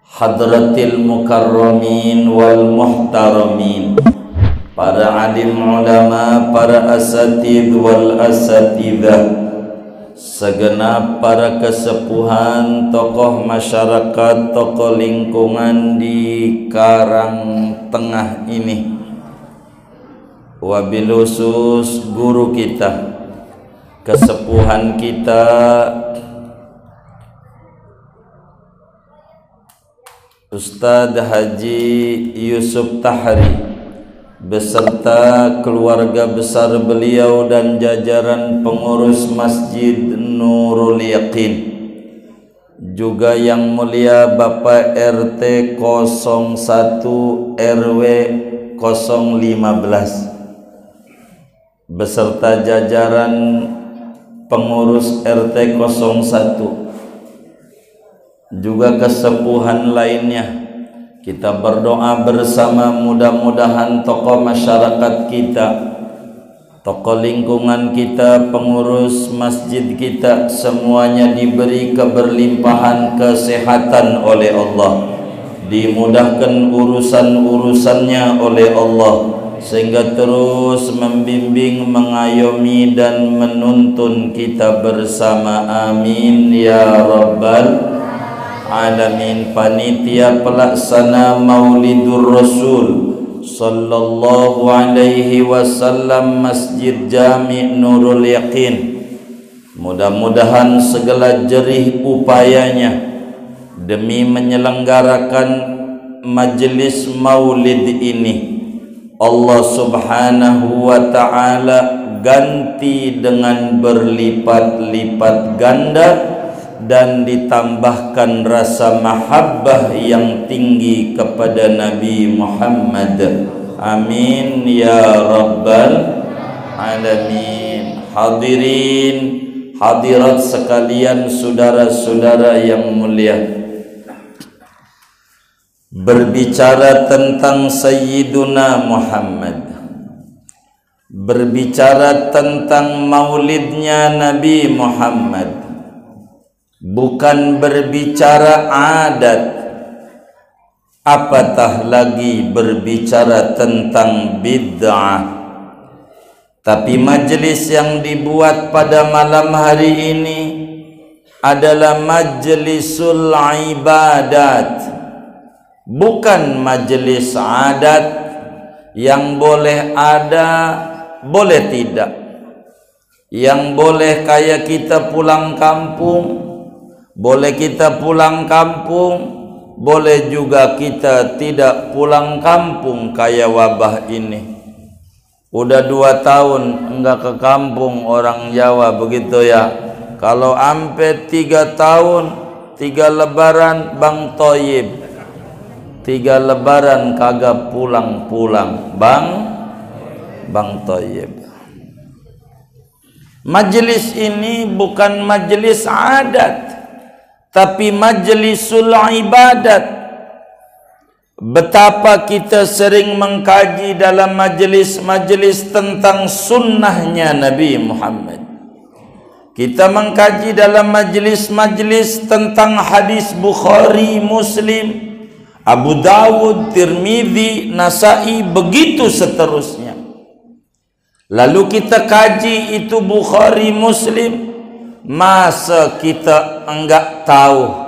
hadratil mukarramin wal muhtaramin, para alim ulama, para asatidh wal asatidah, segenap para kesepuhan, tokoh masyarakat, tokoh lingkungan di Karang Tengah ini, wabil khusus guru kita, kesepuhan kita Ustadz Haji Yusuf Tahri beserta keluarga besar beliau dan jajaran pengurus Masjid Nurul Yaqin, juga yang mulia Bapak RT 01 RW 015 beserta jajaran pengurus RT 01, juga kesepuhan lainnya. Kita berdoa bersama, mudah-mudahan tokoh masyarakat kita, tokoh lingkungan kita, pengurus masjid kita, semuanya diberi keberlimpahan kesehatan oleh Allah, dimudahkan urusan-urusannya oleh Allah, sehingga terus membimbing, mengayomi dan menuntun kita bersama. Amin ya rabbal alamin. Panitia pelaksana Maulidur Rasul sallallahu alaihi wasallam Masjid Jami' Nurul Yaqin, mudah-mudahan segala jerih upayanya demi menyelenggarakan majelis maulid ini Allah subhanahu wa ta'ala ganti dengan berlipat-lipat ganda dan ditambahkan rasa mahabbah yang tinggi kepada Nabi Muhammad. Amin ya rabbal alamin. Hadirin hadirat sekalian, saudara-saudara yang mulia, berbicara tentang Sayyiduna Muhammad, berbicara tentang maulidnya Nabi Muhammad, bukan berbicara adat, apatah lagi berbicara tentang bid'ah. Tapi majelis yang dibuat pada malam hari ini adalah majlisul ibadat, bukan majelis adat yang boleh ada, boleh tidak, yang boleh kayak kita pulang kampung, boleh kita pulang kampung, boleh juga kita tidak pulang kampung kayak wabah ini. Udah 2 tahun enggak ke kampung orang Jawa begitu ya. Kalau ampe 3 tahun 3 lebaran Bang Toyib, 3 lebaran kagak pulang-pulang Bang Toyib. Majelis ini bukan majelis adat, tapi majlisul ibadat. Betapa kita sering mengkaji dalam majelis-majelis tentang sunnahnya Nabi Muhammad. Kita mengkaji dalam majelis-majelis tentang hadis Bukhari, Muslim, Abu Dawud, Tirmidzi, Nasai, begitu seterusnya. Lalu kita kaji itu Bukhari, Muslim, masa kita enggak tahu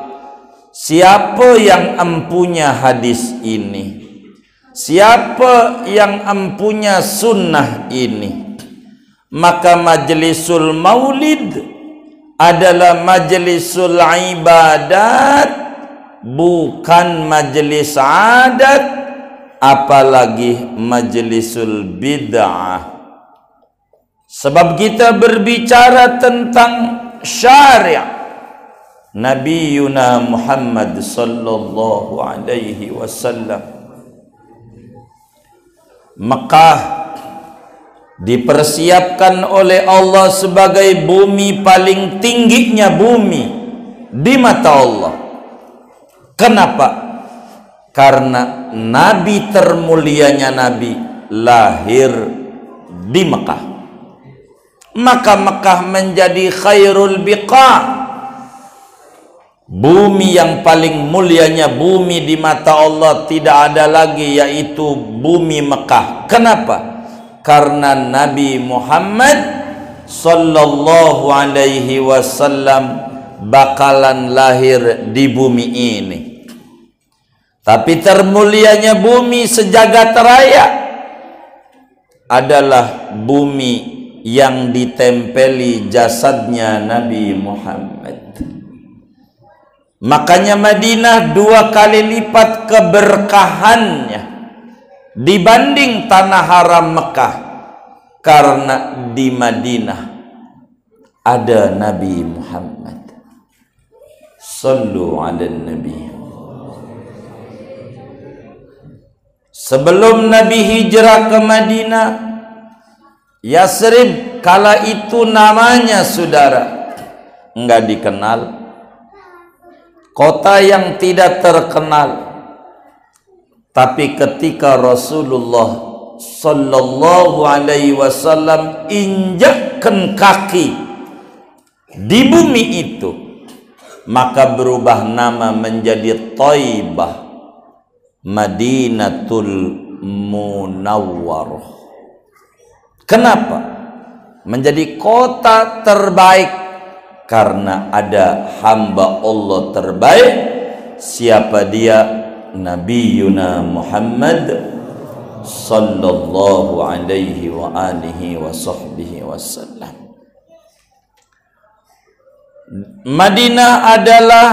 siapa yang empunya hadis ini, siapa yang empunya sunnah ini? Maka majlisul maulid adalah majlisul ibadat, bukan majlis adat, apalagi majlisul bid'ah. Sebab kita berbicara tentang syariat Nabi Yuna Muhammad sallallahu alaihi wasallam. Mekah dipersiapkan oleh Allah sebagai bumi paling tingginya bumi di mata Allah. Kenapa? Karena Nabi termulianya Nabi lahir di Mekah. Maka Mekah menjadi khairul biqa, Bumi yang paling mulianya bumi di mata Allah tidak ada lagi, yaitu bumi Mekah. Kenapa? Karena Nabi Muhammad sallallahu alaihi wasallam bakalan lahir di bumi ini. Tapi termulianya bumi sejagat raya adalah bumi yang ditempeli jasadnya Nabi Muhammad. Makanya Madinah 2 kali lipat keberkahannya dibanding tanah haram Mekah, karena di Madinah ada Nabi Muhammad. Sallu ala Nabi. Sebelum Nabi hijrah ke Madinah, Yasrib kala itu namanya, saudara, enggak dikenal, kota yang tidak terkenal. Tapi ketika Rasulullah sallallahu alaihi wasallam injakkan kaki di bumi itu, maka berubah nama menjadi Thaibah, Madinatul Munawwarah. Kenapa menjadi kota terbaik? Karena ada hamba Allah terbaik. Siapa dia? Nabiyuna Muhammad sallallahu alaihi wa alihi wa sahbihi wasallam. Madinah adalah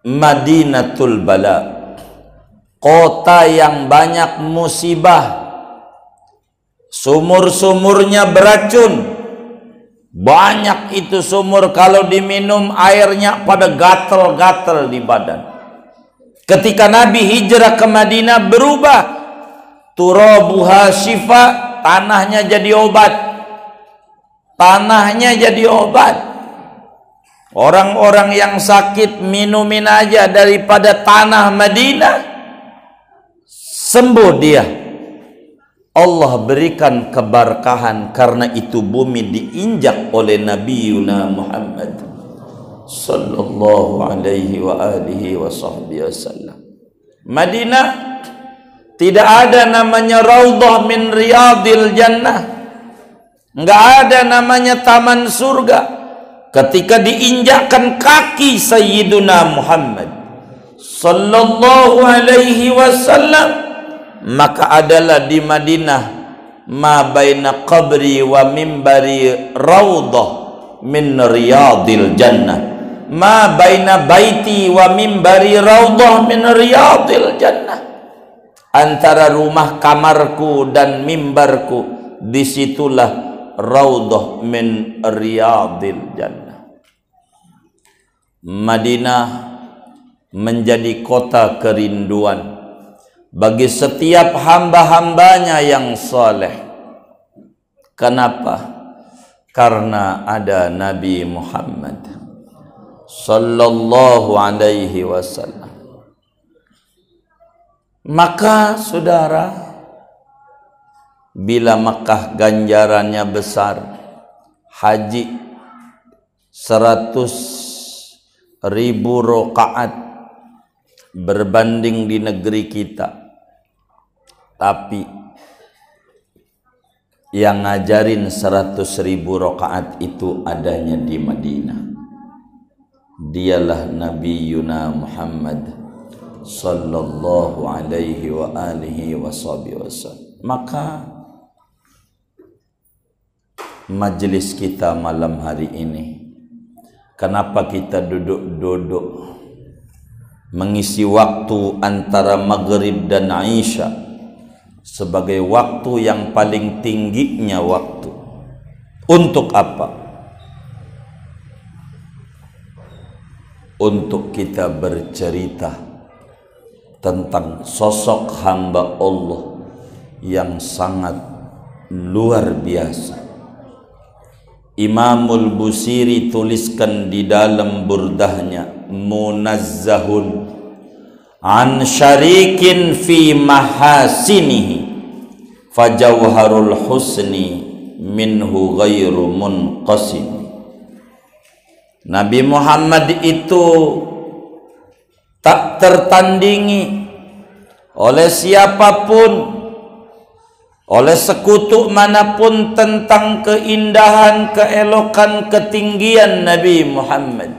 Madinatul Bala, kota yang banyak musibah. Sumur-sumurnya beracun. Banyak itu sumur, kalau diminum airnya pada gatal-gatal di badan. Ketika Nabi hijrah ke Madinah berubah. Turabuha syifa, tanahnya jadi obat. Tanahnya jadi obat. Orang-orang yang sakit minumin aja daripada tanah Madinah, sembuh dia. Allah berikan keberkahan karena itu bumi diinjak oleh Nabi Yuna Muhammad sallallahu alaihi wa alihi wa sahbihi wasallam. Madinah tidak ada namanya raudhah min riyadil jannah, enggak ada namanya taman surga. Ketika diinjakkan kaki Sayyiduna Muhammad sallallahu alaihi wasallam, maka adalah di Madinah ma baina qabri wa mimbari raudhah min riyadil jannah, ma baina baiti wa mimbari raudhah min riyadil jannah. Antara rumah kamarku dan mimbarku, disitulah raudhah min riyadil jannah. Madinah menjadi kota kerinduan bagi setiap hamba-hambanya yang saleh. Kenapa? Karena ada Nabi Muhammad sallallahu alaihi wasallam. Maka saudara, bila Makkah ganjarannya besar, haji 100.000 rakaat berbanding di negeri kita. Tapi yang ngajarin 100.000 rakaat itu adanya di Madinah. Dialah Nabi Yuna Muhammad sallallahu alaihi wa alihi wasallam. Maka majelis kita malam hari ini, kenapa kita duduk-duduk mengisi waktu antara maghrib dan isya sebagai waktu yang paling tingginya waktu? Untuk apa? Untuk kita bercerita tentang sosok hamba Allah yang sangat luar biasa. Imamul Busiri tuliskan di dalam burdahnya, munazzahun an syarikin fi mahasinihi fajawharul husni minhu ghairu munqasim. Nabi Muhammad itu tak tertandingi oleh siapapun, oleh sekutu manapun tentang keindahan, keelokan, ketinggian Nabi Muhammad.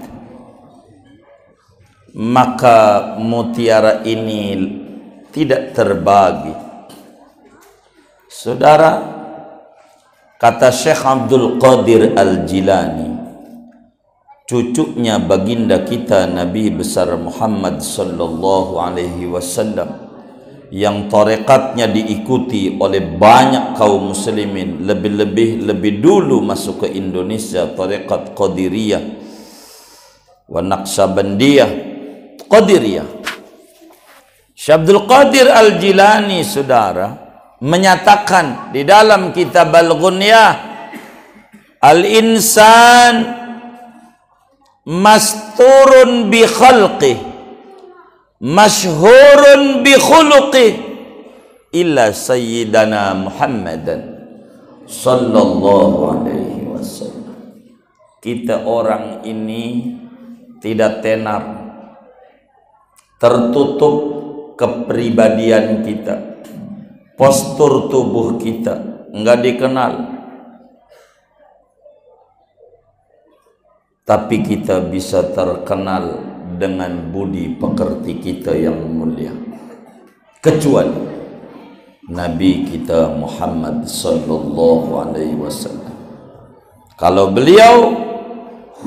Maka mutiara ini tidak terbagi. Saudara, kata Syekh Abdul Qadir Al-Jilani, cucunya baginda kita Nabi besar Muhammad sallallahu alaihi wasallam, yang tarekatnya diikuti oleh banyak kaum muslimin, lebih dulu masuk ke Indonesia tarekat Qadiriyah wa Naqsabandiyah Qadiriyah. Syekh Abdul Qadir Al-Jilani, saudara, menyatakan di dalam kitab Al-Ghunyah, al-insan masturun bi khalqih, masyhurun bi khuluqih, illa sayyidana Muhammadan sallallahu alaihi wasallam. Kita orang ini tidak tenar, tertutup kepribadian kita, postur tubuh kita enggak dikenal, tapi kita bisa terkenal dengan budi pekerti kita yang mulia, kecuali Nabi kita Muhammad sallallahu alaihi wasallam. Kalau beliau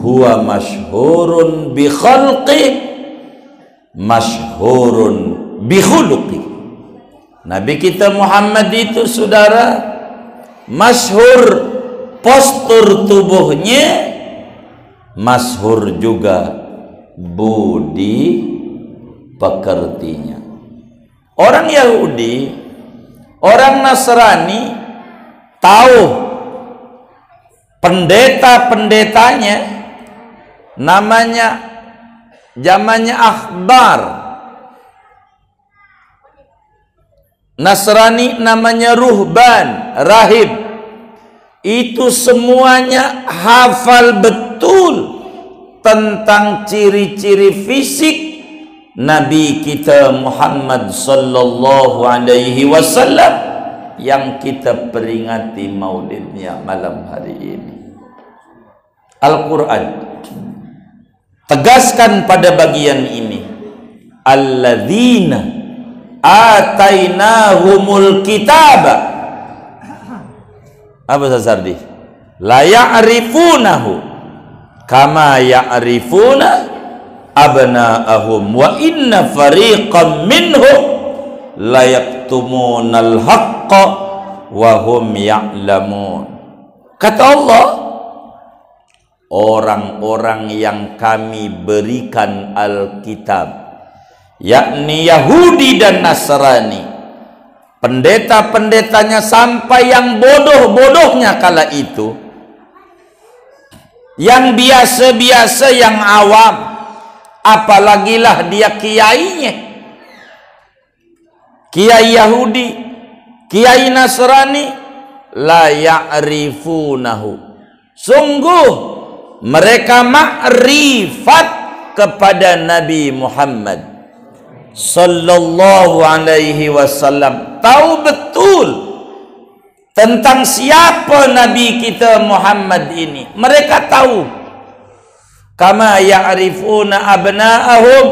huwa masyhurun bi khalqi, masyhurun bi khuluqi. Nabi kita Muhammad itu, saudara, masyhur postur tubuhnya, masyhur juga budi pekertinya. Orang Yahudi, orang Nasrani tahu pendeta-pendetanya namanya, zamannya akhbar. Nasrani namanya ruhban, rahib. Itu semuanya hafal betul tentang ciri-ciri fisik Nabi kita Muhammad sallallahu alaihi wasallam yang kita peringati maulidnya malam hari ini. Al-Quran tegaskan pada bagian ini, alladzina atainahumul kitaba, apa Sardi? La ya'rifunahu kama ya'rifuna abna'ahum wa inna fariqan minhum la yaktumunal haqqa wa hum ya'lamun. Kata Allah, orang-orang yang kami berikan Alkitab, yakni Yahudi dan Nasrani, pendeta-pendetanya sampai yang bodoh-bodohnya kala itu, yang biasa-biasa, yang awam, apalagilah dia kiainya, kiai Yahudi, kiai Nasrani, la ya'rifunahu, sungguh mereka makrifat kepada Nabi Muhammad sallallahu alaihi wasallam, tahu betul tentang siapa Nabi kita Muhammad ini. Mereka tahu. Kama ya'rifuna abna'ahum,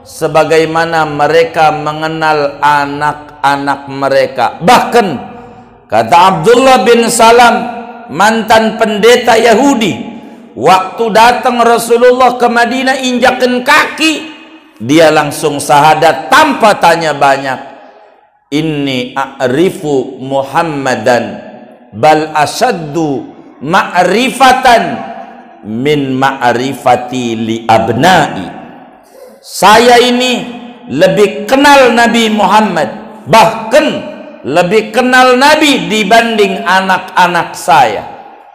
sebagaimana mereka mengenal anak-anak mereka. Bahkan kata Abdullah bin Salam, mantan pendeta Yahudi, waktu datang Rasulullah ke Madinah injakan kaki, dia langsung syahadat tanpa tanya banyak. Inni a'rifu Muhammadan bal asaddu ma'rifatan min ma'rifati li abna'i. Saya ini lebih kenal Nabi Muhammad, bahkan lebih kenal Nabi dibanding anak-anak saya.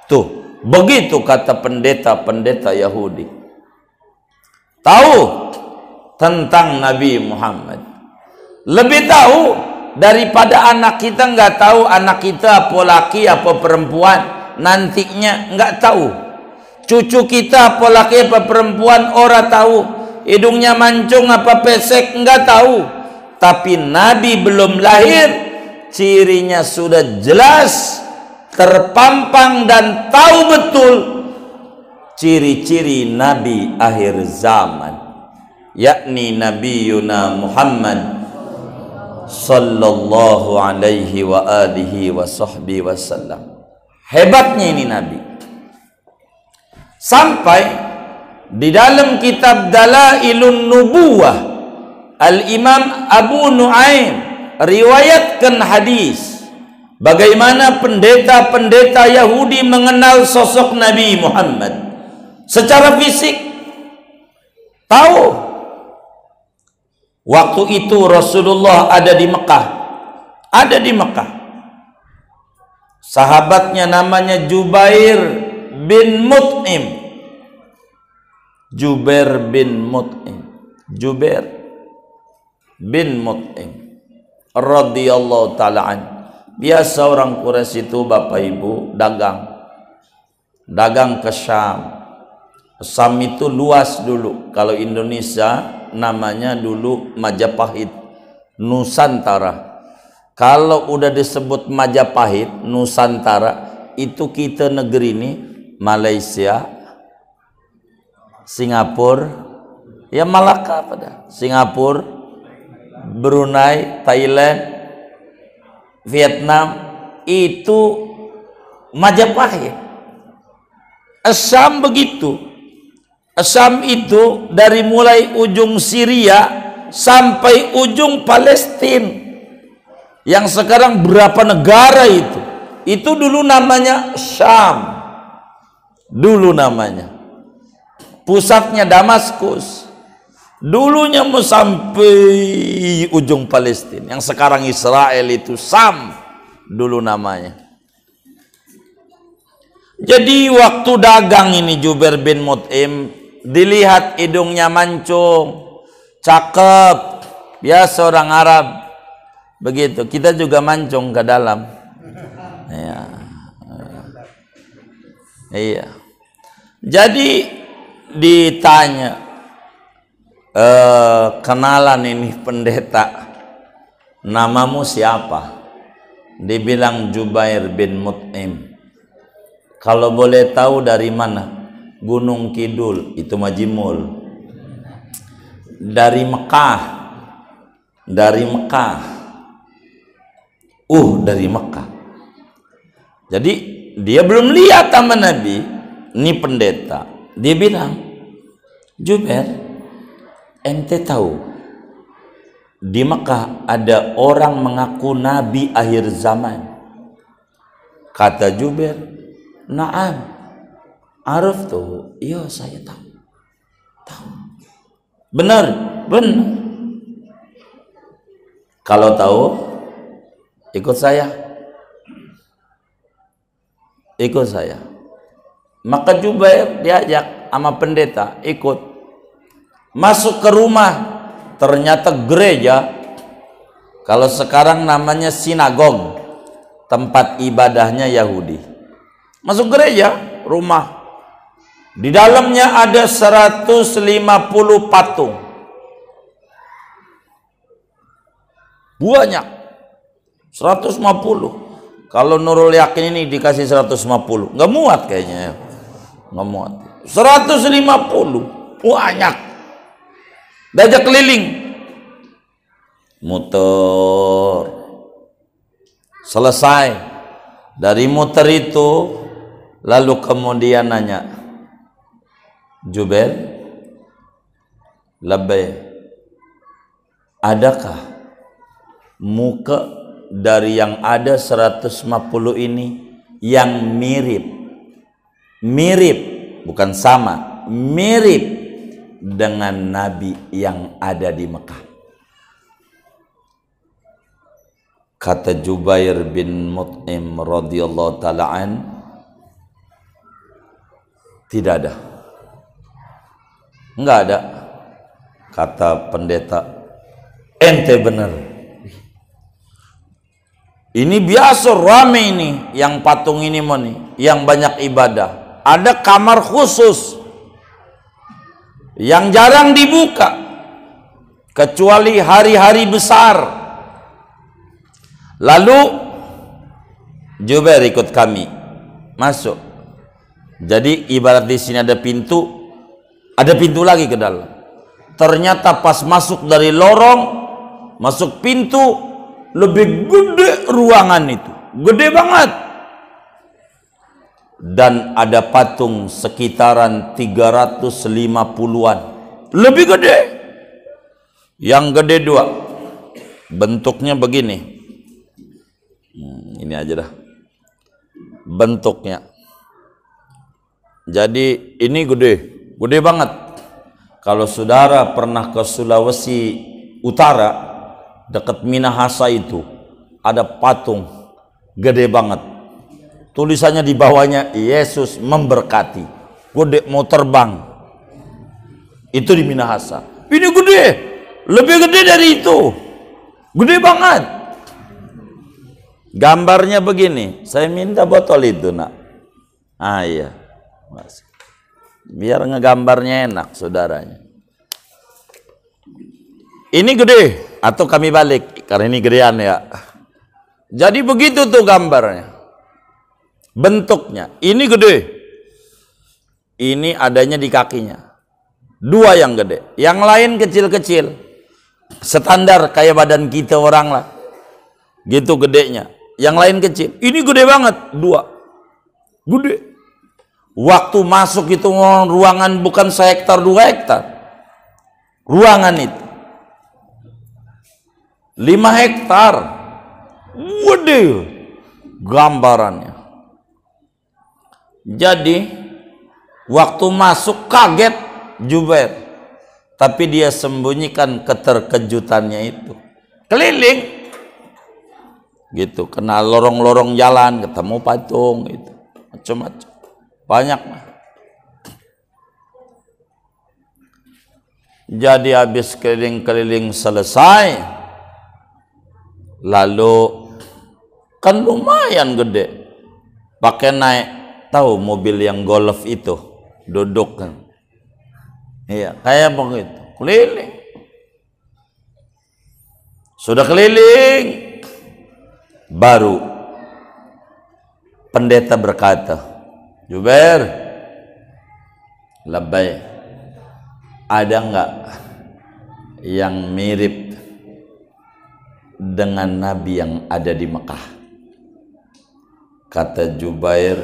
Tuh, begitu kata pendeta-pendeta Yahudi. Tahu tentang Nabi Muhammad, lebih tahu daripada anak kita. Nggak tahu anak kita apa laki apa perempuan nantinya, nggak tahu. Cucu kita apa laki apa perempuan ora tahu. Hidungnya mancung apa pesek enggak tahu. Tapi Nabi belum lahir, cirinya sudah jelas, terpampang dan tahu betul ciri-ciri Nabi akhir zaman, yakni Nabiyuna Muhammad sallallahu alaihi wa alihi wa sahbihi wasallam. Hebatnya ini Nabi, sampai di dalam kitab Dalailun Nubuwah Al-Imam Abu Nuaim riwayatkan hadis bagaimana pendeta-pendeta Yahudi mengenal sosok Nabi Muhammad secara fisik. Tahu waktu itu Rasulullah ada di Mekah. Sahabatnya namanya Jubair bin Mut'im. Jubair bin Mut'im radhiyallahu ta'ala an. Biasa orang Quraisy itu Bapak Ibu dagang ke Syam. Syam itu luas dulu. Kalau Indonesia namanya dulu Majapahit, Nusantara. Kalau udah disebut Majapahit, Nusantara, itu kita negeri ini Malaysia, Singapura, ya Malaka pada Singapura, Brunei, Thailand, Vietnam, itu Majapahit. Syam begitu. Syam itu dari mulai ujung Syria sampai ujung Palestina. Yang sekarang berapa negara itu dulu namanya Syam. Dulu namanya. Pusatnya Damaskus. Dulunya mau sampai ujung Palestina. Yang sekarang Israel itu Syam dulu namanya. Jadi waktu dagang ini Jubair bin Mut'im, dilihat hidungnya mancung, cakep, biasa orang Arab. Begitu, kita juga mancung ke dalam. Iya. Jadi ditanya, kenalan ini pendeta, namamu siapa? Dibilang Jubair bin Mut'im. Kalau boleh tahu dari mana? Gunung Kidul, itu Majimul. Dari Mekah. Dari Mekah. Jadi dia belum lihat sama Nabi. Ini pendeta. Dia bilang, Jubair, ente tahu di Mekah ada orang mengaku Nabi akhir zaman? Kata Jubair, na'am, arif tuh, iya saya tahu. Benar. Kalau tahu, ikut saya. Maka Jubair diajak sama pendeta ikut. Masuk ke rumah, ternyata gereja. Kalau sekarang namanya sinagog, tempat ibadahnya Yahudi. Masuk gereja, rumah. Di dalamnya ada 150 patung. Banyak. 150. Kalau Nurul Yakin ini dikasih 150, nggak muat kayaknya. Nggak muat. 150. Banyak. Diajak keliling. Muter. Selesai. Dari muter itu, lalu kemudian nanya, Jubair, labbaik, adakah muka dari yang ada 150 ini yang mirip, bukan sama, mirip dengan Nabi yang ada di Mekah? Kata Jubair bin Mut'im radhiyallahu ta'ala an, tidak ada. Enggak ada. Kata pendeta, ente benar. Ini biasa rame ini, yang patung ini yang banyak ibadah. ada kamar khusus yang jarang dibuka kecuali hari-hari besar. Lalu Jubair ikut kami masuk. Jadi ibarat di sini ada pintu lagi ke dalam. Ternyata pas masuk dari lorong, masuk pintu, lebih gede ruangan itu, gede banget. Dan ada patung sekitaran 350-an, lebih gede. Yang gede 2, bentuknya begini. Ini aja dah bentuknya. Jadi ini gede banget. Kalau saudara pernah ke Sulawesi Utara, dekat Minahasa itu ada patung gede banget. Tulisannya di bawahnya, Yesus memberkati. Gede, mau terbang. Itu di Minahasa. Ini gede, lebih gede dari itu. Gede banget. Gambarnya begini. Saya minta botol itu, nak. Ah iya. Biar ngegambarnya enak saudaranya. Ini gede, atau kami balik karena ini gedean ya. Jadi begitu tuh gambarnya, bentuknya. Ini gede, ini adanya di kakinya, 2 yang gede, yang lain kecil-kecil, standar kayak badan kita orang lah, gitu gedenya. Yang lain kecil, ini gede banget, 2, gede. Waktu masuk itu ruangan bukan 1 hektar 2 hektar. Ruangan itu 5 hektar. Gede gambarannya. Jadi waktu masuk kaget Jubair. Tapi dia sembunyikan keterkejutannya itu. Keliling gitu, kena lorong-lorong jalan, ketemu patung itu, macam-macam. Banyak. Jadi habis keliling-keliling selesai, lalu kan lumayan gede, pakai naik, tahu mobil yang golf itu, duduk kan, iya kayak begitu, keliling. Sudah keliling, baru pendeta berkata, Jubair, labbaik, ada enggak yang mirip dengan Nabi yang ada di Mekah? Kata Jubair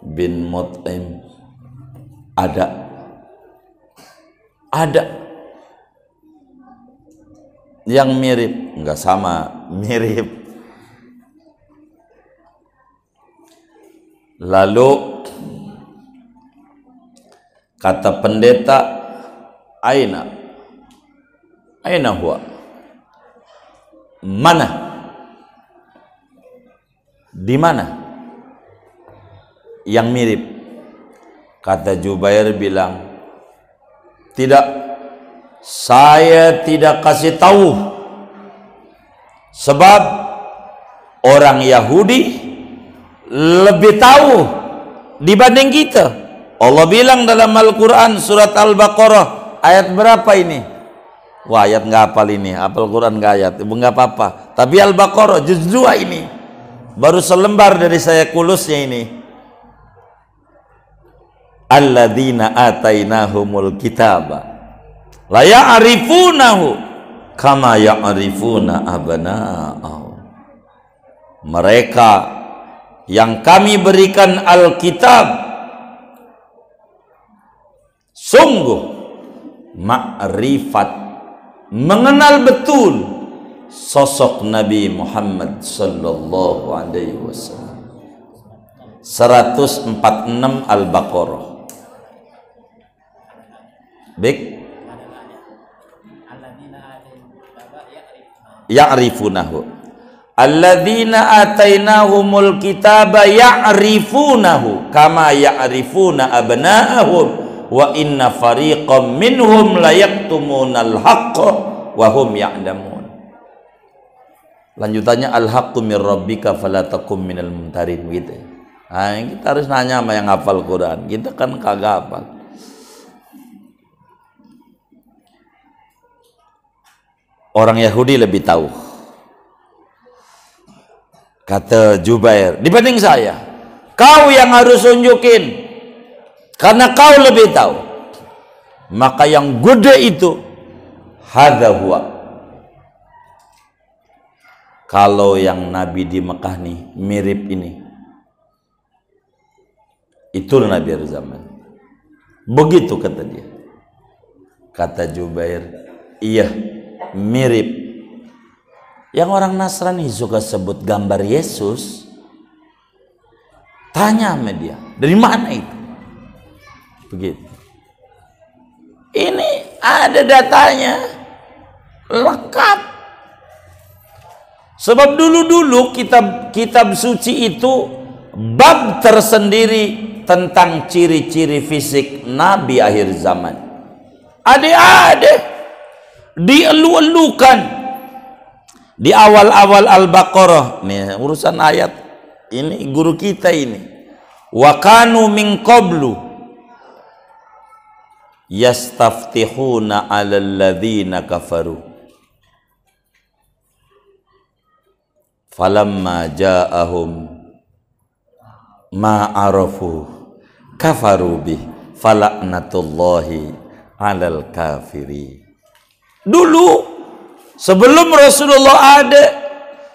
bin Mut'im, ada. Yang mirip, enggak sama, mirip. Lalu kata pendeta, aina huwa, mana, di mana yang mirip? Kata Jubair bilang, tidak, saya tidak kasih tahu, sebab orang Yahudi lebih tahu dibanding kita. Allah bilang dalam Al-Quran surat Al-Baqarah ayat berapa ini? Wah, ayat nggak hafal ini, hafal Quran nggak ayat, nggak apa-apa. Tapi Al-Baqarah juz 2 ini, baru selembar dari saya kulusnya ini. Alladzina atainahumul kitaba la ya'rifunahu kama ya'rifuna abna'ahum. Mereka yang kami berikan Alkitab sungguh ma'rifat, mengenal betul sosok Nabi Muhammad sallallahu alaihi wasallam. 146 Al-Baqarah. Baik. Ya'rifunahu. Alladzina atainahumul kitaba ya'rifunahu kama ya'rifuna abna'ahum wa inna fariqam minhum la yaktumunal haqqa wa hum ya'lamun. Lanjutannya al-haqqu mir rabbika fala takum minal mumtarin gitu. Nah, kita harus nanya sama yang hafal Quran. Kita kan kagak hafal. Orang Yahudi lebih tahu. Kata Jubair, dibanding saya, kau yang harus unjukin, karena kau lebih tahu. Maka yang gede itu, hadza huwa. Kalau yang Nabi di Mekah nih mirip ini, itulah Nabi akhir zaman. Begitu kata dia. Kata Jubair, iya mirip. Yang orang Nasrani suka sebut gambar Yesus, tanya sama dia, dari mana itu? Begitu. Ini ada datanya, lengkap. Sebab dulu-dulu kitab suci itu bab tersendiri tentang ciri-ciri fisik Nabi akhir zaman. Ada dielu-elukan. Di awal-awal Al-Baqarah, nih urusan ayat ini guru kita ini. Wa kanu min qablu yastaftihuna 'alal ladzina kafaru. Falamma ja'ahum ma arafu kafaru bih falaknatullahi 'alal kafiri. Dulu sebelum Rasulullah ada,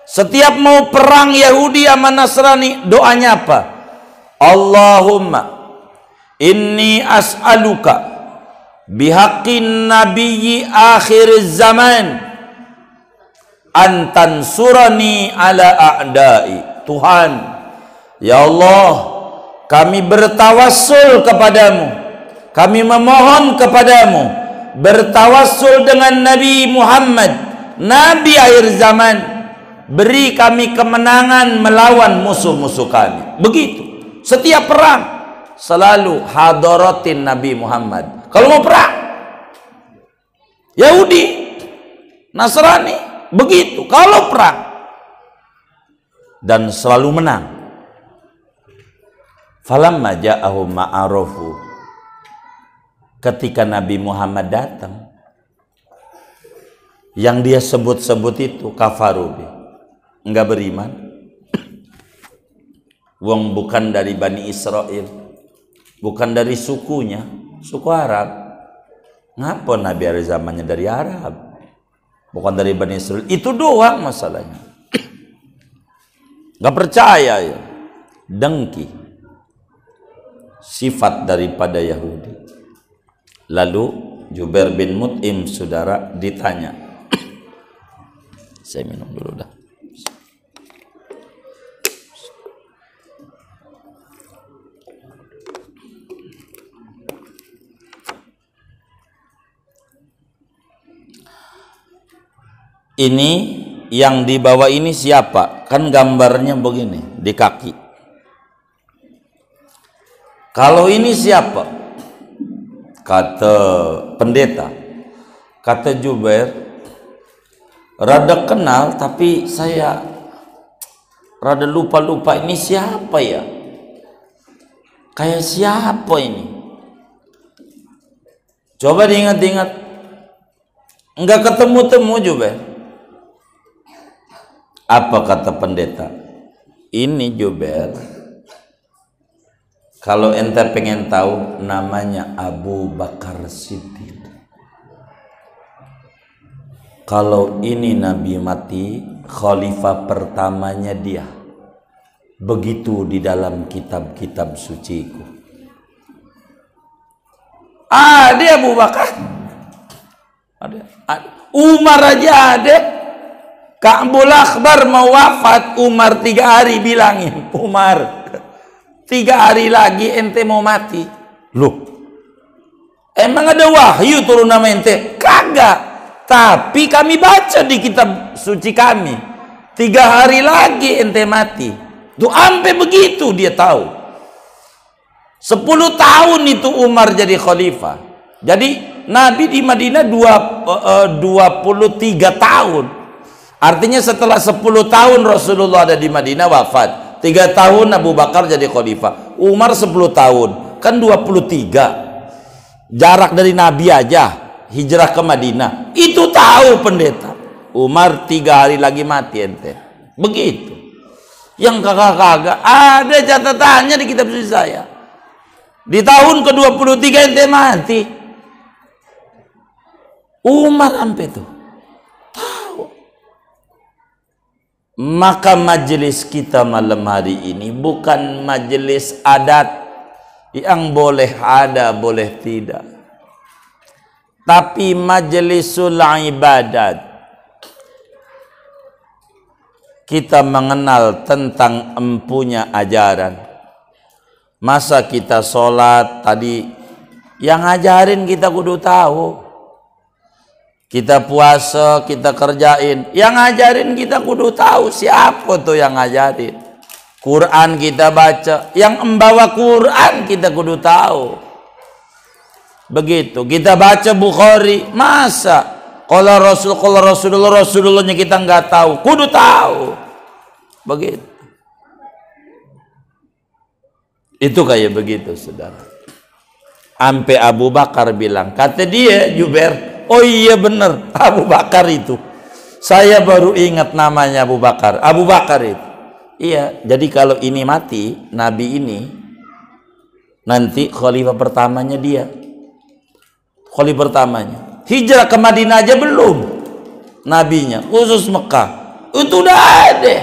setiap mau perang Yahudi sama Nasrani, doanya apa? Allahumma inni as'aluka bihaqqin nabiyyi akhir zaman antan surani ala a'dai. Tuhan, ya Allah, kami bertawassul kepadamu, kami memohon kepadamu, bertawassul dengan Nabi Muhammad, Nabi akhir zaman, beri kami kemenangan melawan musuh-musuh kami. Begitu. Setiap perang selalu hadaratin Nabi Muhammad. Kalau mau perang Yahudi, Nasrani, begitu. Kalau perang, dan selalu menang. Falamma ja'ahum ma'arofu, ketika Nabi Muhammad datang, yang dia sebut-sebut itu kafarubi, enggak beriman. Wong bukan dari Bani Israel, bukan dari sukunya, suku Arab. Ngapa Nabi hari zamannya dari Arab, bukan dari Bani Israel? Itu doang masalahnya. Enggak percaya ya. Dengki, sifat daripada Yahudi. Lalu Jubair bin Mut'im, saudara, ditanya. Saya minum dulu dah. Ini yang di bawah ini siapa? Kan gambarnya begini di kaki. Kalau ini siapa? Kata pendeta, kata Jubair, rada kenal tapi saya rada lupa-lupa ini siapa ya? Kayak siapa ini? Coba diingat-ingat. Enggak ketemu-temu Jubair. Apa kata pendeta? Ini Jubair, kalau ente pengen tahu, namanya Abu Bakar Siddiq. Kalau ini Nabi mati, khalifah pertamanya dia. Begitu di dalam kitab-kitab suciku. Ada Abu Bakar, ada. Umar aja ada. Ka'bul Akhbar mau wafat, Umar 3 hari bilangin, Umar 3 hari lagi ente mau mati. Loh, emang ada wahyu turun nama ente? Kagak. Tapi kami baca di kitab suci kami, 3 hari lagi ente mati. Tuh sampai begitu dia tahu. 10 tahun itu Umar jadi khalifah. Jadi Nabi di Madinah 23 tahun. Artinya setelah 10 tahun Rasulullah ada di Madinah wafat, 3 tahun Abu Bakar jadi khalifah, Umar 10 tahun, kan 23. Jarak dari Nabi aja hijrah ke Madinah itu tahu pendeta. Umar 3 hari lagi mati ente. Begitu. Yang kagak-kagak ada catatannya di kitab suci saya. Di tahun ke-23 ente mati. Umar sampai tuh tahu. Maka majelis kita malam hari ini bukan majelis adat yang boleh ada boleh tidak, tapi majelisul ibadat. Kita mengenal tentang empunya ajaran. Masa kita sholat tadi yang ngajarin kita kudu tahu. Kita puasa kita kerjain, yang ngajarin kita kudu tahu siapa tuh yang ngajarin. Quran kita baca, yang membawa Quran kita kudu tahu. Begitu kita baca Bukhari, masa kalau Rasulullahnya kita nggak tahu, kudu tahu. Begitu. Itu kayak begitu, saudara. Sampai Abu Bakar bilang, kata dia Jubair, oh iya benar Abu Bakar itu. Saya baru ingat namanya Abu Bakar. Abu Bakar itu. Iya, jadi kalau ini mati, Nabi ini nanti khalifah pertamanya dia. Khalifah pertamanya. Hijrah ke Madinah aja belum. Nabinya khusus Mekah. Itu udah ada.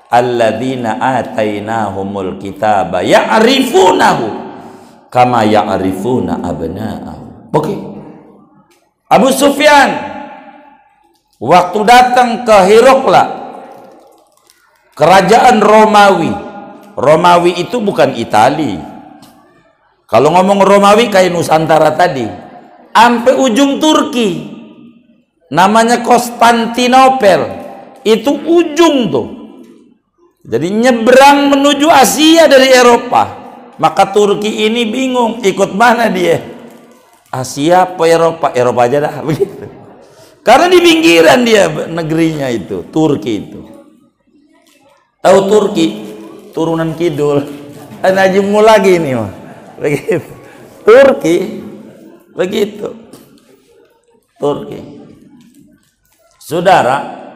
Alladzina atainahumul kitaba ya'rifunahu kama ya'rifuna abna'ahum. Oke. Abu Sufyan waktu datang ke Herakla, kerajaan Romawi. Romawi itu bukan Itali. Kalau ngomong Romawi kayak Nusantara tadi, sampai ujung Turki, namanya Konstantinopel, itu ujung tuh. Jadi nyebrang menuju Asia dari Eropa. Maka Turki ini bingung ikut mana dia, Asia apa Eropa? Eropa aja dah begitu. Karena di pinggiran dia negerinya itu, Turki itu. Tahu Turki? Turunan kidul. Najimmu lagi ini mah. Begitu. Turki. Begitu. Turki. Saudara,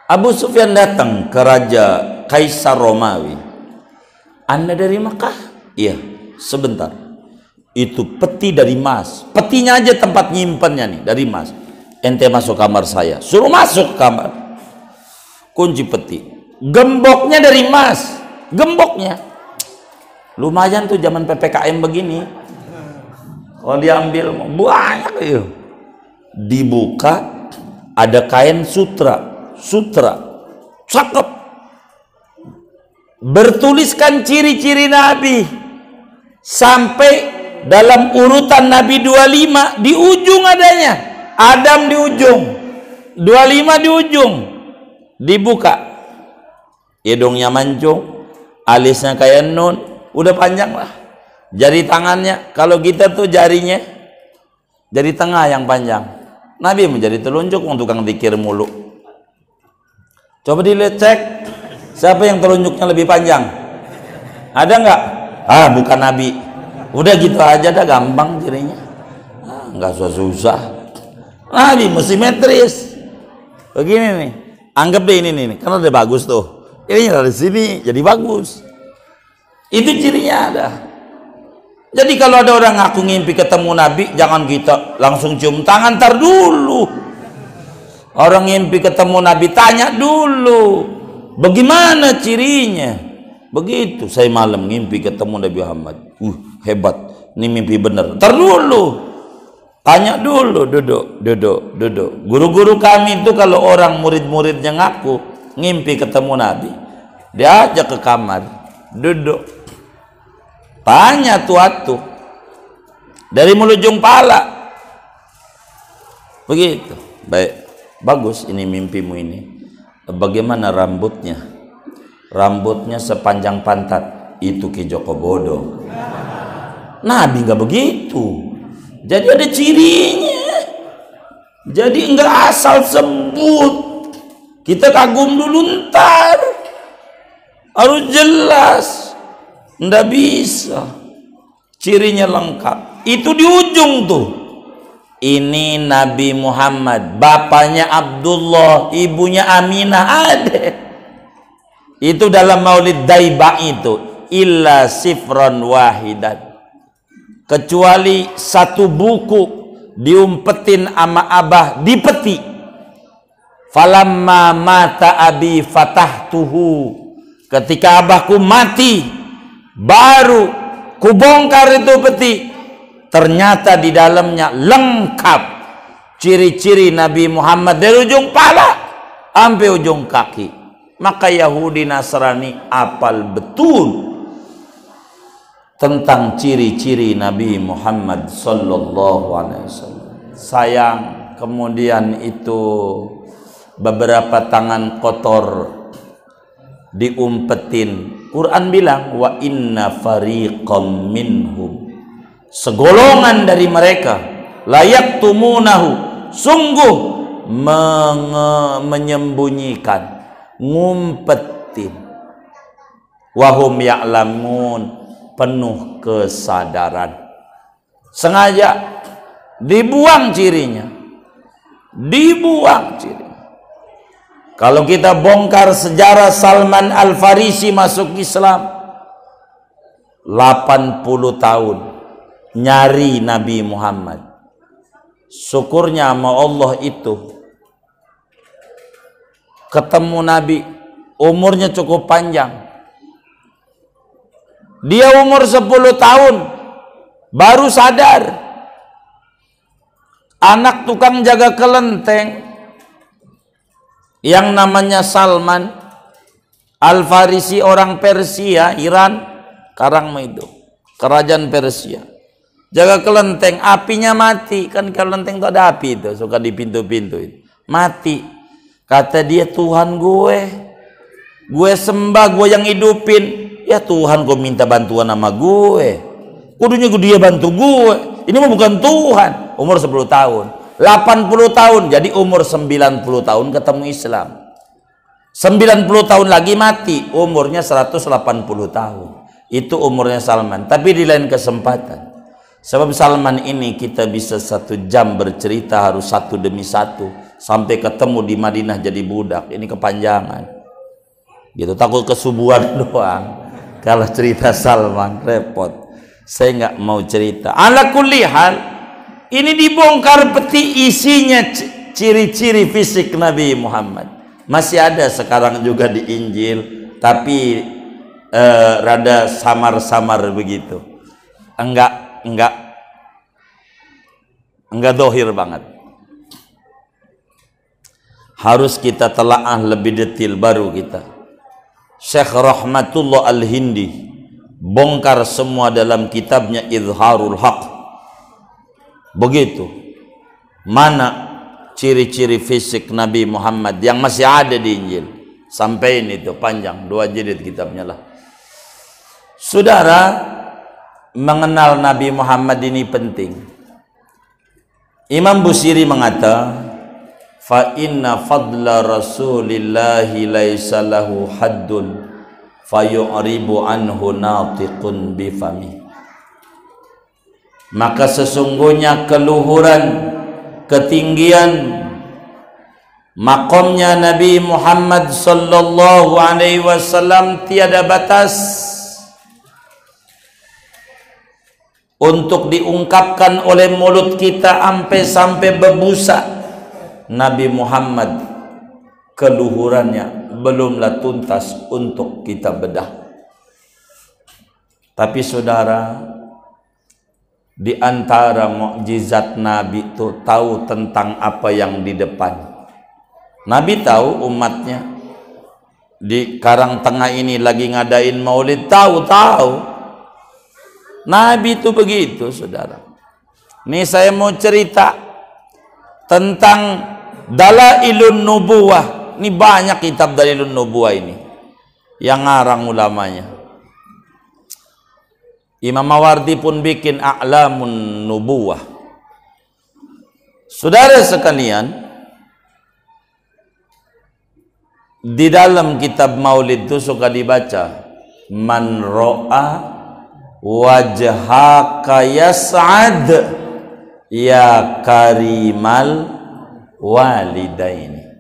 Abu Sufyan datang ke Raja Kaisar Romawi. Anda dari Mekah? Iya, sebentar. Itu peti dari emas. Petinya aja tempat nyimpannya nih dari emas. Ente masuk kamar saya. Suruh masuk kamar. Kunci peti. Gemboknya dari emas. Gemboknya. Lumayan tuh zaman PPKM begini. Kalau diambil banyak ya. Dibuka ada kain sutra. Cakep. Bertuliskan ciri-ciri Nabi. Sampai dalam urutan Nabi 25 di ujung adanya. Adam di ujung. 25 di ujung. Dibuka. Hidungnya mancung, alisnya kayak nun, udah panjang lah. Jari tangannya, kalau kita tuh jarinya jari tengah yang panjang. Nabi menjadi telunjuk untuk tukang zikir mulu. Coba dilihat cek siapa yang telunjuknya lebih panjang. Ada nggak? Ah, bukan Nabi. Udah gitu aja dah, gampang jadinya. Nggak susah. Nabi mesti simetris. Begini nih. Anggap deh ini nih, karena udah bagus tuh. Ini dari sini jadi bagus. Itu cirinya ada. Jadi kalau ada orang ngaku ngimpi ketemu Nabi, jangan kita langsung cium tangan, tar dulu. Orang ngimpi ketemu Nabi, tanya dulu bagaimana cirinya. Begitu, saya malam ngimpi ketemu Nabi Muhammad, hebat, ini mimpi bener. Ntar dulu, tanya dulu, duduk. Guru-guru kami itu kalau orang murid-muridnya ngaku ngimpi ketemu Nabi, dia ajak ke kamar, duduk, tanya tuh dari melujung pala. Begitu, baik. Bagus ini mimpimu ini. Bagaimana rambutnya? Rambutnya sepanjang pantat. Itu Ki Joko Bodo. Nabi nggak begitu. Jadi ada cirinya. Jadi enggak asal sebut. Kita kagum dulu ntar. Harus jelas. Nggak bisa. Cirinya lengkap. Itu di ujung tuh. Ini Nabi Muhammad, bapaknya Abdullah, ibunya Aminah, ada. Itu dalam Maulid Daiba itu, illa sifron wahidan, kecuali satu buku diumpetin ama abah di peti. Falamma mata abi fatahtuhu, ketika abahku mati baru kubongkar itu peti. Ternyata di dalamnya lengkap ciri-ciri Nabi Muhammad dari ujung pala sampai ujung kaki. Maka Yahudi Nasrani apal betul tentang ciri-ciri Nabi Muhammad sallallahu alaihi wasallam. Sayang kemudian itu beberapa tangan kotor diumpetin. Quran bilang wa inna fariqam minhum, segolongan dari mereka, layak tumunahu, sungguh menyembunyikan, ngumpetin, wahum ya'lamun, penuh kesadaran, sengaja dibuang cirinya, dibuang cirinya. Kalau kita bongkar sejarah Salman Al-Farisi masuk Islam 80 tahun nyari Nabi Muhammad. Syukurnya sama Allah itu ketemu Nabi, umurnya cukup panjang. Dia umur 10 tahun baru sadar. Anak tukang jaga kelenteng yang namanya Salman Al-Farisi, orang Persia, Iran, sekarang itu kerajaan Persia. Jaga kelenteng, apinya mati. Kan kelenteng itu ada api itu, suka di pintu-pintu itu. Mati. Kata dia, Tuhan gue sembah, gue yang hidupin. Ya Tuhan, gue minta bantuan sama gue. Kudunya dia bantu gue. Ini mah bukan Tuhan. Umur 10 tahun. 80 tahun, jadi umur 90 tahun ketemu Islam. 90 tahun lagi mati, umurnya 180 tahun. Itu umurnya Salman. Tapi di lain kesempatan, sebab Salman ini kita bisa 1 jam bercerita, harus satu demi satu sampai ketemu di Madinah jadi budak. Ini kepanjangan gitu, takut kesubuhan doang. Kalau cerita Salman repot, saya nggak mau cerita. Ala kulli hal, ini dibongkar peti, isinya ciri-ciri fisik Nabi Muhammad. Masih ada sekarang juga di Injil, tapi rada samar-samar begitu, enggak dohir banget. Harus kita telaah lebih detail baru kita. Syekh Rahmatullah Al-Hindi bongkar semua dalam kitabnya Izharul Haq. Begitu. Mana ciri-ciri fisik Nabi Muhammad yang masih ada di Injil. Sampai ini tuh panjang, 2 jilid kitabnya lah. Saudara, mengenal Nabi Muhammad ini penting. Imam Busiri mengata, fa inna fadla rasulillahi laisa lahu haddun fayu'ribu anhu natiqun bifami. Maka sesungguhnya keluhuran, ketinggian makomnya Nabi Muhammad sallallahu alaihi wasallam tiada batas untuk diungkapkan oleh mulut kita sampai berbusa. Nabi Muhammad keluhurannya belumlah tuntas untuk kita bedah. Tapi saudara, di antara mukjizat Nabi itu tahu tentang apa yang di depan. Nabi tahu umatnya di Karang Tengah ini lagi ngadain maulid, tahu. Nabi itu begitu, saudara. Nih saya mau cerita tentang Dalailun Nubuwah. Ini banyak kitab Dalailun Nubuwah ini yang ngarang ulamanya. Imam Mawardi pun bikin A'lamun Nubuwah. Saudara sekalian, Di dalam kitab Maulid itu suka dibaca, man ro'a wajhaka yas'ad ya karimal walidaini.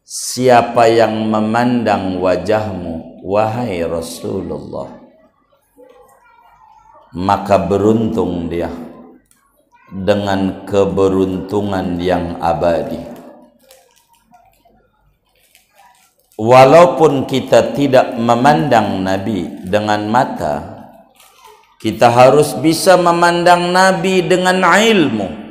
Siapa yang memandang wajahmu wahai Rasulullah, maka beruntung dia dengan keberuntungan yang abadi. Walaupun kita tidak memandang Nabi dengan mata, kita harus bisa memandang Nabi dengan ilmu.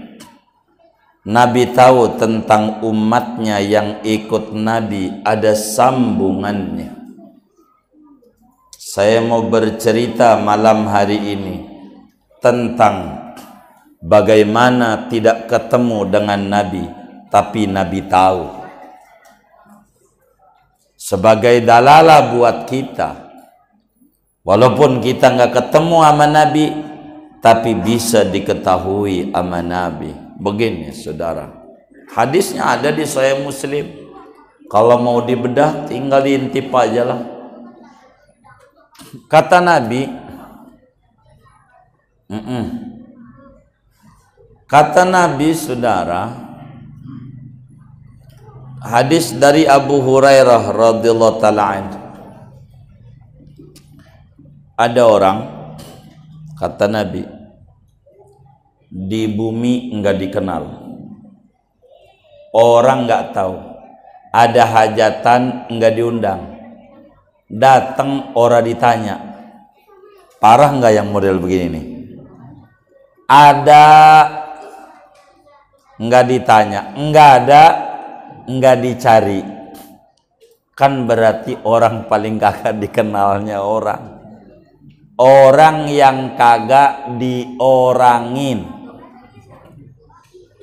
Nabi tahu tentang umatnya yang ikut Nabi, ada sambungannya. Saya mau bercerita malam hari ini tentang bagaimana tidak ketemu dengan Nabi, tapi Nabi tahu. Sebagai dalalah buat kita, walaupun kita nggak ketemu sama Nabi, tapi bisa diketahui sama Nabi. Begini saudara, hadisnya ada di Sahih Muslim. Kalau mau dibedah tinggal diintip aja lah. Kata Nabi, kata Nabi saudara, hadis dari Abu Hurairah radhiyallahu taala anhu. Ada orang, kata Nabi, di bumi enggak dikenal, orang enggak tahu, ada hajatan enggak diundang, datang orang ditanya, parah enggak yang model begini nih? Ada enggak ditanya, enggak ada enggak dicari, kan berarti orang paling kagak dikenalnya orang yang kagak diorangin.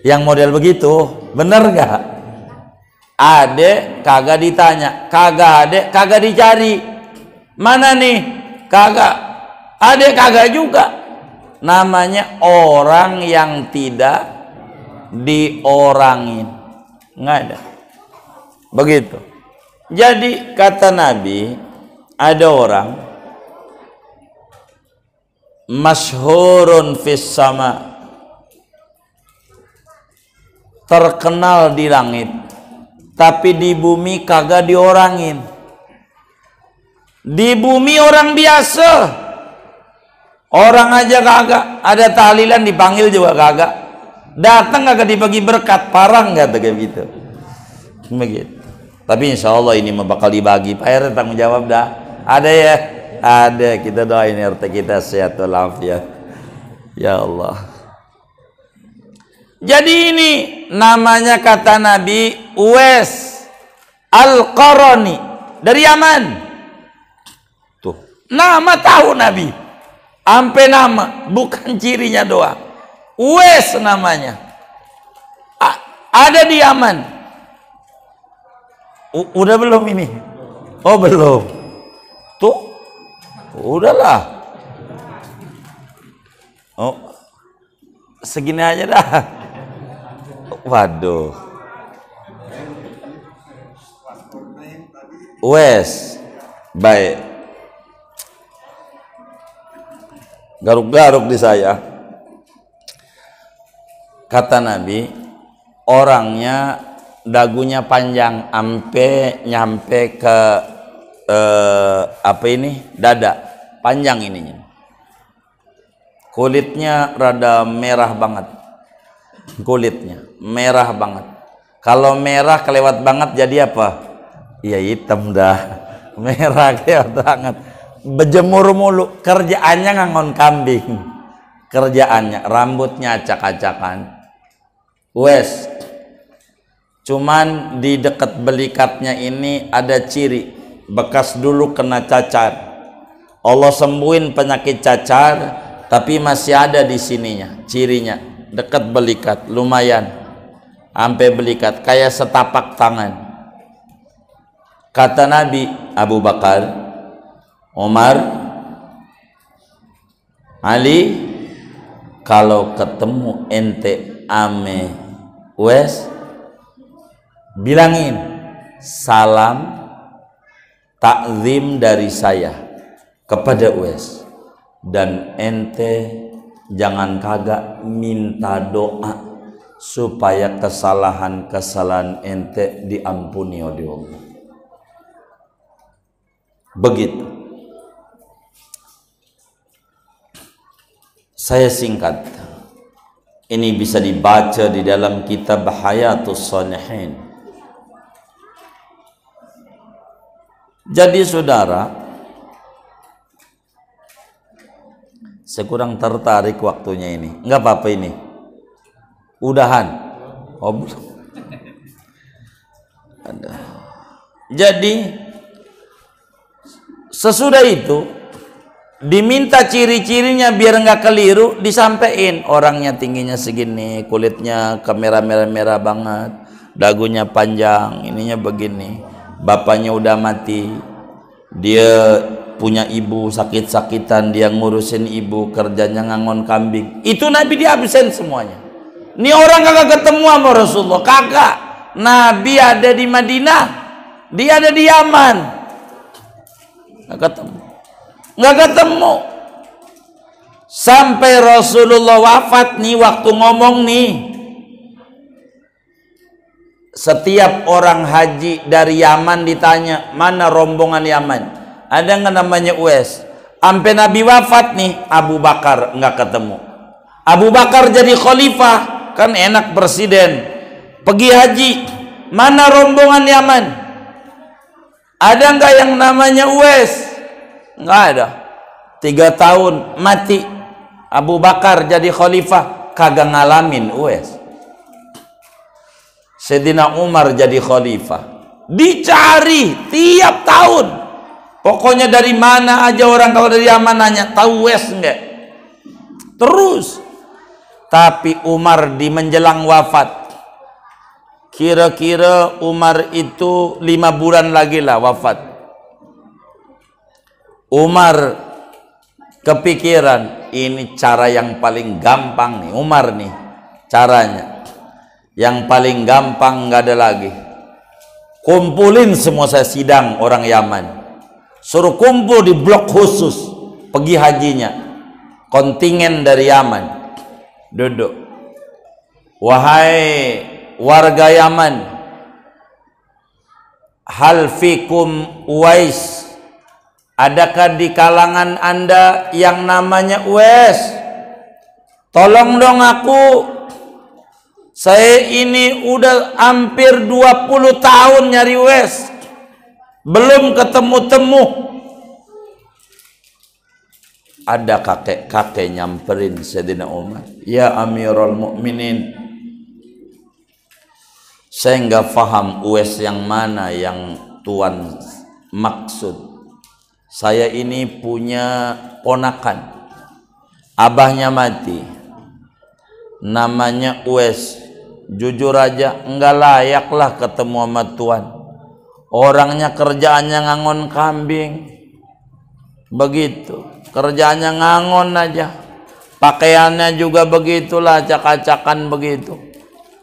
Yang model begitu, bener gak? Ade kagak ditanya, kagak ade kagak dicari. Mana nih? Kagak. Ade kagak juga. Namanya orang yang tidak diorangin. Nggak ada. Begitu. Jadi kata Nabi, ada orang masyhurun fis sama, terkenal di langit, tapi di bumi kagak diorangin. Di bumi orang biasa, orang aja kagak, ada tahlilan dipanggil juga kagak, datang kagak dibagi berkat, parah nggak kayak gitu. Begitu. Tapi insya Allah ini bakal dibagi. Pak RT tanggung jawab dah. Ada ya? Ada. Kita doain RT kita sehat walafiat. Ya Allah. Jadi ini namanya kata Nabi Uwais Al-Qarani dari Yaman. Tuh, nama tahu Nabi. Ampe nama, bukan cirinya doang. Uwais namanya. Ada di Yaman. Udah belum ini? Oh belum. Tuh, udahlah. Oh, segini aja dah. Waduh. Wes, baik. Garuk-garuk di saya. Kata Nabi, orangnya dagunya panjang nyampe ke apa ini? Dada. Panjang ininya. Kulitnya rada merah banget. Kulitnya merah banget. Kalau merah kelewat banget jadi apa? Ya hitam dah. Merah kelewat banget. Berjemur mulu. Kerjaannya ngangon kambing. Kerjaannya rambutnya acak-acakan. Wes. Cuman di dekat belikatnya ini ada ciri bekas dulu kena cacar. Allah sembuhin penyakit cacar, tapi masih ada di sininya cirinya. Dekat belikat, lumayan sampai belikat, kayak setapak tangan. Kata Nabi, Abu Bakar, Umar, Ali, kalau ketemu ente ame Wes, bilangin salam takzim dari saya kepada Uwais, dan ente jangan kagak minta doa supaya kesalahan-kesalahan ente diampuni oleh Allah. Begitu. Saya singkat. Ini bisa dibaca di dalam kitab Hayatus Shalihin. Jadi saudara, saya kurang tertarik waktunya ini. Enggak apa-apa ini. Udahan. Oh, belum. Jadi sesudah itu diminta ciri-cirinya biar nggak keliru, disampaikan orangnya tingginya segini, kulitnya merah-merah banget, dagunya panjang, ininya begini, bapaknya udah mati, dia punya ibu sakit-sakitan, dia ngurusin ibu, kerjanya ngangon kambing. Itu Nabi diabsen semuanya. Ini orang kagak ketemu sama Rasulullah, kagak. Nabi ada di Madinah, dia ada di Yaman, nggak ketemu sampai Rasulullah wafat nih. Waktu ngomong nih, setiap orang haji dari Yaman ditanya, mana rombongan Yaman, ada nggak namanya Uwais? Sampai Nabi wafat nih, Abu Bakar nggak ketemu. Abu Bakar jadi khalifah, kan enak presiden, pergi haji, mana rombongan Yaman? Ada nggak yang namanya Uwais? Nggak ada. 3 tahun mati Abu Bakar jadi khalifah, kagak ngalamin Uwais. Sayyidina Umar jadi khalifah, dicari tiap tahun. Pokoknya dari mana aja orang kalau dari Yaman nanya, tahu Uwais enggak? Terus. Tapi Umar di menjelang wafat, kira-kira Umar itu 5 bulan lagi lah wafat. Umar kepikiran, ini cara yang paling gampang nih, Umar nih caranya yang paling gampang, nggak ada lagi. Kumpulin semua saya sidang orang Yaman, suruh kumpul di blok khusus pergi hajinya, kontingen dari Yaman duduk. Wahai warga Yaman, hal fikum Uwais, adakah di kalangan anda yang namanya Uwais? Tolong dong aku, saya ini udah hampir 20 tahun nyari Uwais, belum ketemu-temu. Ada kakek-kakek nyamperin Sayyidina Umar, ya Amirul Mukminin, saya nggak paham Uwais yang mana yang Tuan maksud. Saya ini punya ponakan, abahnya mati, namanya Uwais. Jujur aja nggak layak lah ketemu sama Tuan. Orangnya kerjaannya ngangon kambing, begitu, kerjaannya ngangon aja, pakaiannya juga begitulah, acak-acakan begitu,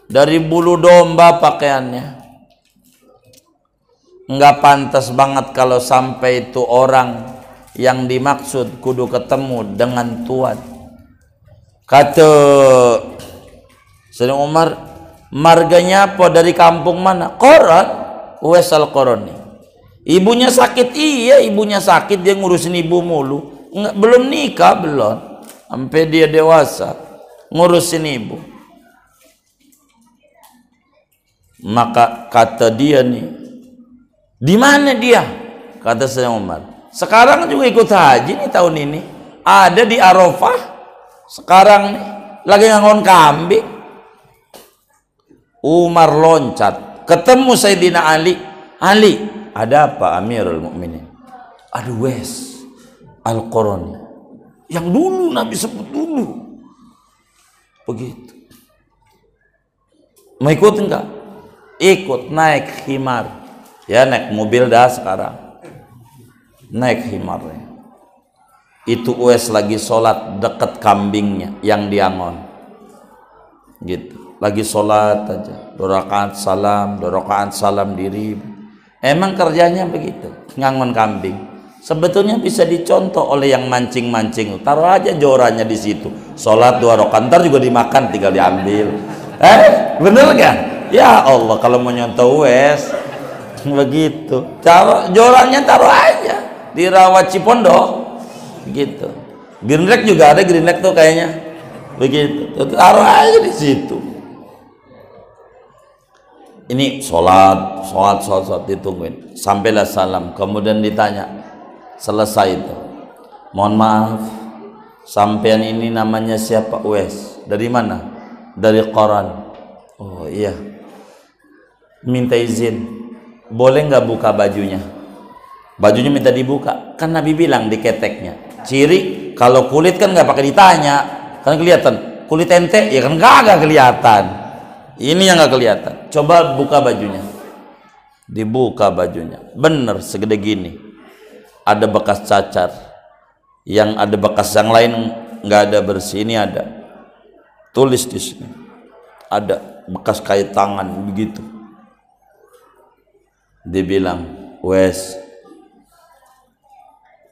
dari bulu domba pakaiannya. Nggak pantas banget kalau sampai itu orang yang dimaksud kudu ketemu dengan Tuan. Kata Sayyidina Umar, marganya apa, dari kampung mana? Qaran, Uwais Al-Qarani. Ibunya sakit, iya ibunya sakit, dia ngurusin ibu mulu. Nggak, belum nikah, belum, sampai dia dewasa ngurusin ibu. Maka kata dia nih, di mana dia? Kata Sayyidina Umar, sekarang juga ikut haji nih tahun ini, ada di Arafah sekarang nih, lagi ngangon kambing. Umar loncat ketemu Sayyidina Ali. Ali, ada apa Amirul Mukminin? Aduh, Uwais Al-Qarani yang dulu Nabi sebut dulu, begitu. Mau ikut enggak? Ikut, naik khimar. Ya naik mobil dah sekarang, naik khimarnya. Itu Uwais lagi sholat deket kambingnya yang diangon, gitu. Lagi sholat aja, 2 rakaat salam, 2 rakaat salam diri. Emang kerjanya begitu, ngangon kambing. Sebetulnya bisa dicontoh oleh yang mancing-mancing. Taruh aja jorannya di situ. Sholat 2 rakaat, ntar juga dimakan, tinggal diambil. Bener kan? Ya Allah, kalau mau nyontoh wes begitu. Jorannya taruh aja di Rawat Cipondo, gitu. Greenrek juga ada, Greenrek tuh kayaknya begitu. Taruh aja di situ. Ini sholat ditungguin sampailah salam, kemudian ditanya selesai itu, mohon maaf sampean ini namanya siapa? Uwais. Dari mana? Dari Quran. Oh iya, minta izin, boleh nggak buka bajunya? Bajunya minta dibuka, kan Nabi bilang di keteknya. Ciri kalau kulit kan nggak pakai ditanya, kan kelihatan. Kulit ente ya kan kagak kelihatan. Ini yang nggak kelihatan. Coba buka bajunya. Dibuka bajunya. Bener segede gini. Ada bekas cacar. Yang ada bekas yang lain nggak ada bersih. Ini ada. Tulis di sini. Ada bekas kait tangan begitu. Dibilang, wes,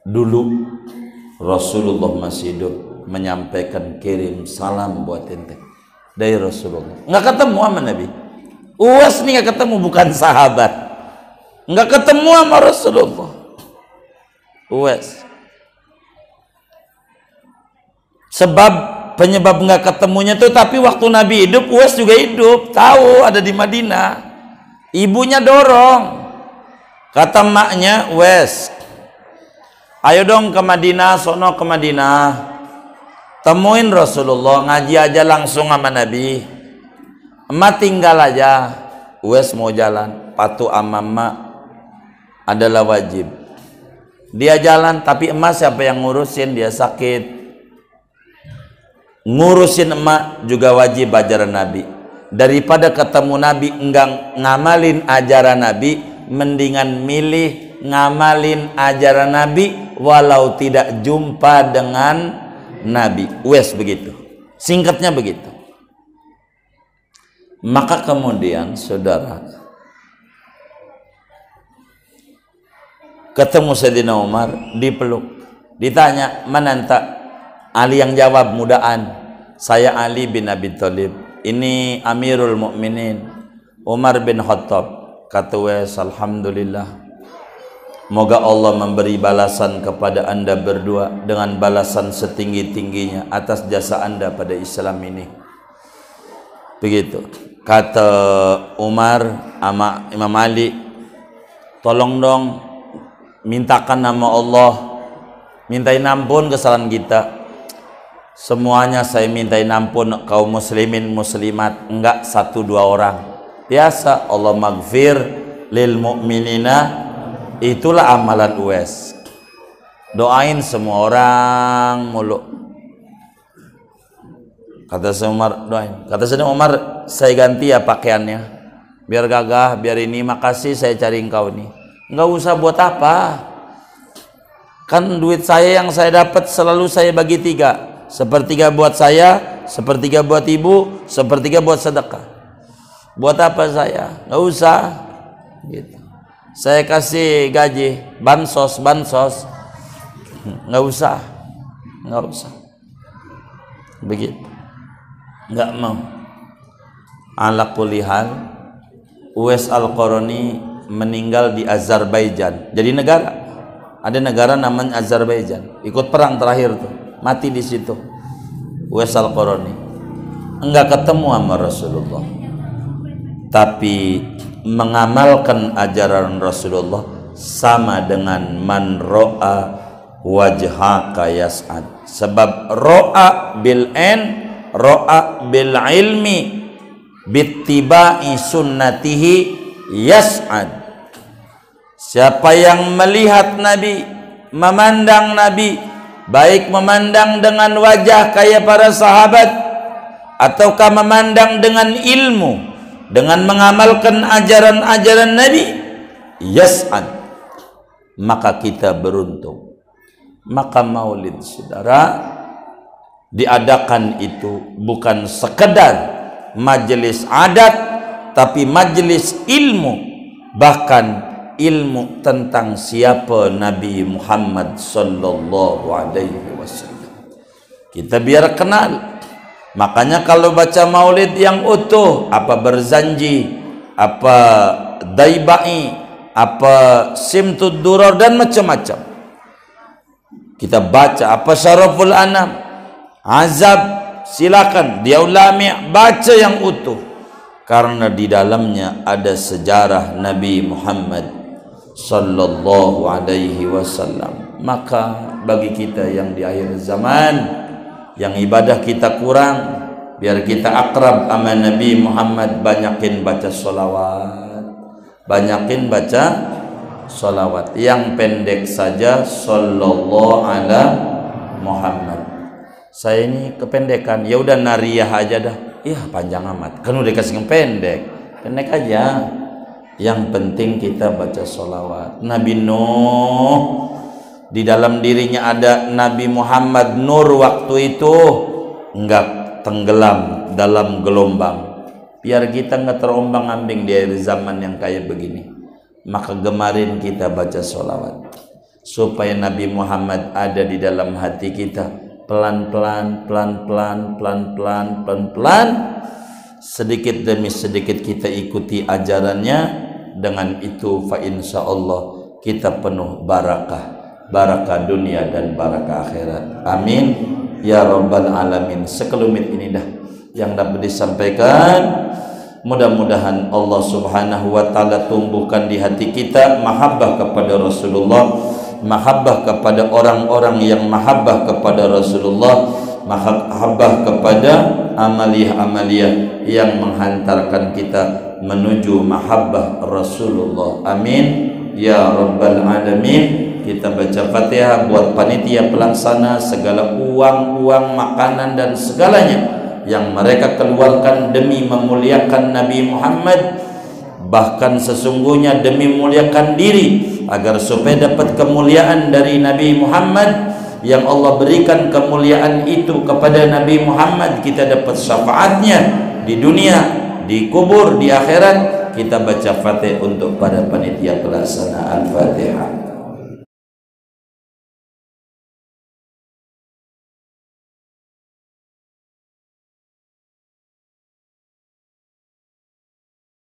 dulu Rasulullah masih hidup menyampaikan kirim salam buat ente dari Rasulullah. Nggak ketemu sama Nabi. Uwais nih nggak ketemu, bukan sahabat. Nggak ketemu sama Rasulullah. Uwais. Sebab penyebab nggak ketemunya tuh, tapi waktu Nabi hidup, Uwais juga hidup. Tahu ada di Madinah. Ibunya dorong. Kata maknya, Uwais, ayo dong ke Madinah, sono ke Madinah. Temuin Rasulullah, ngaji aja langsung sama Nabi. Emak tinggal aja. Uwais mau jalan, patuh sama emak adalah wajib. Dia jalan, tapi emak siapa yang ngurusin? Dia sakit. Ngurusin emak juga wajib ajaran Nabi. Daripada ketemu Nabi enggak ngamalin ajaran Nabi, mendingan milih ngamalin ajaran Nabi walau tidak jumpa dengan Nabi. Uwais begitu, singkatnya begitu. Maka kemudian saudara ketemu Sayyidina Umar, dipeluk, ditanya mana enta? Ali yang jawab, mudaan, saya Ali bin Abi Thalib, ini Amirul Mukminin Umar bin Khattab. Kata Uwais, alhamdulillah, moga Allah memberi balasan kepada anda berdua dengan balasan setinggi-tingginya atas jasa anda pada Islam ini. Begitu. Kata Umar sama Imam Ali, tolong dong mintakan nama Allah, mintain ampun kesalahan kita. Semuanya saya mintain ampun kaum muslimin muslimat, enggak 1-2 orang. Biasa Allah maghfir lil mu'minina. Itulah amalan Uwais. Doain semua orang mulu. Kata Sayyidina Umar, doain. Kata Sayyidina Umar, saya ganti ya pakaiannya, biar gagah, biar ini. Makasih, saya cari engkau nih. Enggak usah buat apa. Kan duit saya yang saya dapat selalu saya bagi 3. Sepertiga buat saya, sepertiga buat ibu, sepertiga buat sedekah. Buat apa saya? Enggak usah. Gitu. Saya kasih gaji, bansos, nggak usah, begitu, nggak mau. Ala kulli hal, Uwais Al-Qarani meninggal di Azerbaijan, jadi negara, ada negara namanya Azerbaijan, ikut perang terakhir tuh, mati di situ. Uwais Al-Qarani enggak ketemu sama Rasulullah, tapi mengamalkan ajaran Rasulullah sama dengan man ro'a wajhaka yas'ad. Sebab ro'a bil ro'a bil ilmi bittiba'i sunnatihi yas'ad. Siapa yang melihat Nabi, memandang Nabi, baik memandang dengan wajah kayak para sahabat ataukah memandang dengan ilmu, dengan mengamalkan ajaran-ajaran Nabi, yas'ad, maka kita beruntung. Maka maulid saudara diadakan itu bukan sekedar majelis adat, tapi majelis ilmu, bahkan ilmu tentang siapa Nabi Muhammad sallallahu alaihi wasallam. Kita biar kenal. Makanya kalau baca maulid yang utuh, apa berzanji, apa daibai, apa simtud durar dan macam-macam. Kita baca apa syaraful anam, azab, silakan dia ulami, baca yang utuh. Karena di dalamnya ada sejarah Nabi Muhammad sallallahu alaihi wasallam. Maka bagi kita yang di akhir zaman, yang ibadah kita kurang, biar kita akrab sama Nabi Muhammad, banyakin baca solawat, banyakin baca solawat. Yang pendek saja sallallahu ala Muhammad. Saya ini kependekan, ya udah nariyah aja dah. Iya panjang amat, kan udah dikasih yang pendek aja. Yang penting kita baca solawat. Nabi Nuh, di dalam dirinya ada Nabi Muhammad. Nur waktu itu enggak tenggelam dalam gelombang. Biar kita enggak terombang ambing di akhir zaman yang kayak begini, maka gemarin kita baca solawat supaya Nabi Muhammad ada di dalam hati kita. Pelan-pelan, pelan-pelan, pelan-pelan, pelan-pelan, sedikit demi sedikit kita ikuti ajarannya. Dengan itu fa insya Allah kita penuh barakah, barakah dunia dan barakah akhirat. Amin ya rabbal alamin. Sekelumit ini dah yang dapat disampaikan. Mudah-mudahan Allah subhanahu wa ta'ala tumbuhkan di hati kita mahabbah kepada Rasulullah, mahabbah kepada orang-orang yang mahabbah kepada Rasulullah, mahabbah kepada amaliyah-amaliyah yang menghantarkan kita menuju mahabbah Rasulullah. Amin ya rabbal alamin. Kita baca Fatihah buat panitia pelaksana, segala uang makanan dan segalanya yang mereka keluarkan demi memuliakan Nabi Muhammad, bahkan sesungguhnya demi memuliakan diri, agar supaya dapat kemuliaan dari Nabi Muhammad. Yang Allah berikan kemuliaan itu kepada Nabi Muhammad, kita dapat syafaatnya di dunia, di kubur, di akhirat. Kita baca Fatihah untuk para panitia pelaksana. Al-Fatihah.